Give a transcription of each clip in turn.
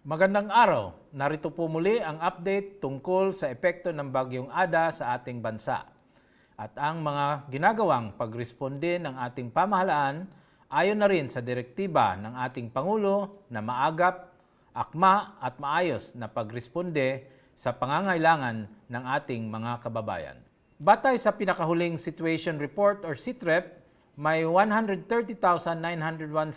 Magandang araw. Narito po muli ang update tungkol sa epekto ng Bagyong Ada sa ating bansa at ang mga ginagawang pagresponde ng ating pamahalaan ayon na rin sa direktiba ng ating Pangulo na maagap, akma at maayos na pagresponde sa pangangailangan ng ating mga kababayan. Batay sa pinakahuling Situation Report or SITREP, may 130,901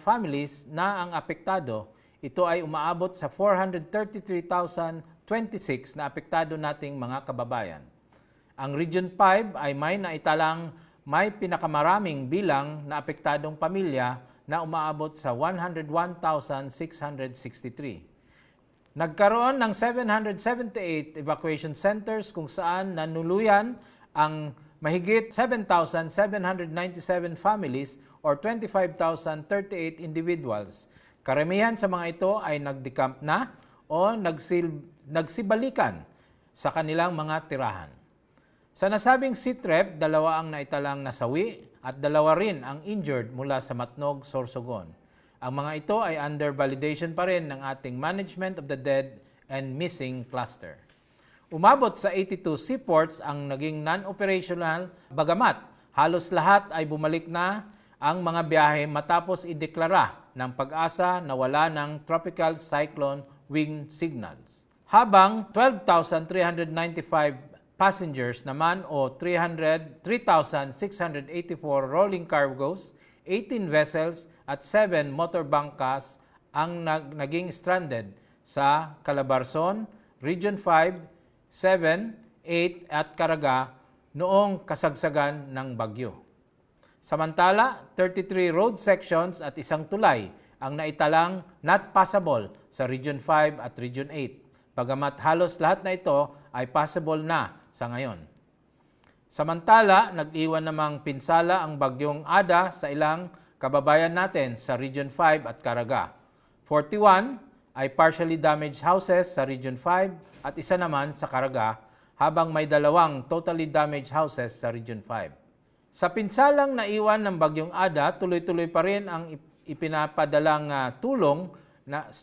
families na ang apektado. Ito ay umaabot sa 433,026 na apektado nating mga kababayan. Ang Region 5 ay may naitalang may pinakamaraming bilang na apektadong pamilya na umaabot sa 101,663. Nagkaroon ng 778 evacuation centers kung saan nanuluyan ang mahigit 7,797 families or 25,038 individuals. Karamihan sa mga ito ay nagdecamp na o nagsibalikan sa kanilang mga tirahan. Sa nasabing SITREP, 2 ang naitalang nasawi at 2 rin ang injured mula sa Matnog, Sorsogon. Ang mga ito ay under validation pa rin ng ating Management of the Dead and Missing Cluster. Umabot sa 82 seaports ang naging non-operational, bagamat halos lahat ay bumalik na ang mga biyahe matapos ideklara ng Pag-asa na wala ng tropical cyclone wind signals. Habang 12,395 passengers naman o 3,684 rolling cargos, 18 vessels at 7 motor bangkas ang naging stranded sa Calabarzon, Region 5, 7, 8 at Caraga noong kasagsagan ng bagyo. Samantala, 33 road sections at isang tulay ang naitalang not passable sa Region 5 at Region 8, bagamat halos lahat na ito ay passable na sa ngayon. Samantala, nag-iwan namang pinsala ang Bagyong Ada sa ilang kababayan natin sa Region 5 at Caraga. 41 ay partially damaged houses sa Region 5 at isa naman sa Caraga, habang may 2 totally damaged houses sa Region 5. Sa pinsalang naiwan ng Bagyong Ada, tuloy-tuloy pa rin ang ipinapadalang tulong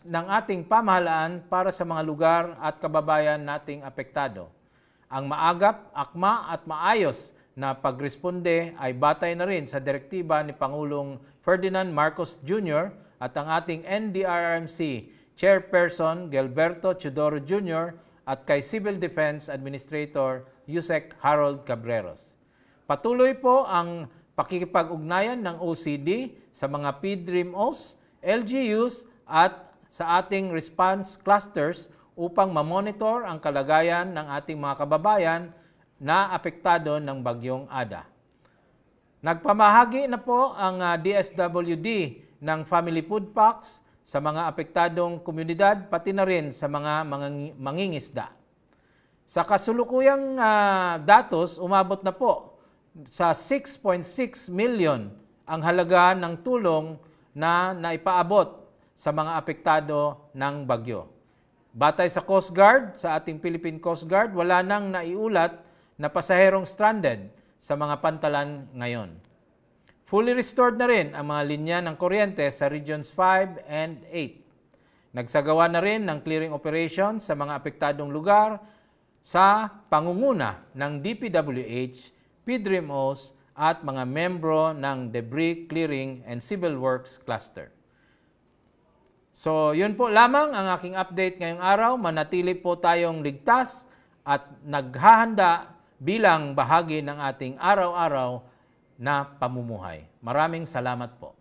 ng ating pamahalaan para sa mga lugar at kababayan nating apektado. Ang maagap, akma at maayos na pagresponde ay batay na rin sa direktiba ni Pangulong Ferdinand Marcos Jr. at ang ating NDRRMC Chairperson Gilberto Teodoro Jr. at kay Civil Defense Administrator Yusek Harold Cabreros. Patuloy po ang pakikipag-ugnayan ng OCD sa mga PDRIMOs, LGUs at sa ating response clusters upang mamonitor ang kalagayan ng ating mga kababayan na apektado ng Bagyong Ada. Nagpamahagi na po ang DSWD ng family food packs sa mga apektadong komunidad, pati na rin sa mga mangingisda. Sa kasulukuyang datos, umabot na po sa 6.6 million ang halaga ng tulong na naipaabot sa mga apektado ng bagyo. Batay sa Coast Guard, sa ating Philippine Coast Guard, wala nang naiulat na pasaherong stranded sa mga pantalan ngayon. Fully restored na rin ang mga linya ng kuryente sa Regions 5 and 8. Nagsagawa na rin ng clearing operations sa mga apektadong lugar sa pangunguna ng DPWH, PDRIMOs at mga membro ng Debris Clearing and Civil Works Cluster. So, yun po lamang ang aking update ngayong araw. Manatili po tayong ligtas at naghahanda bilang bahagi ng ating araw-araw na pamumuhay. Maraming salamat po.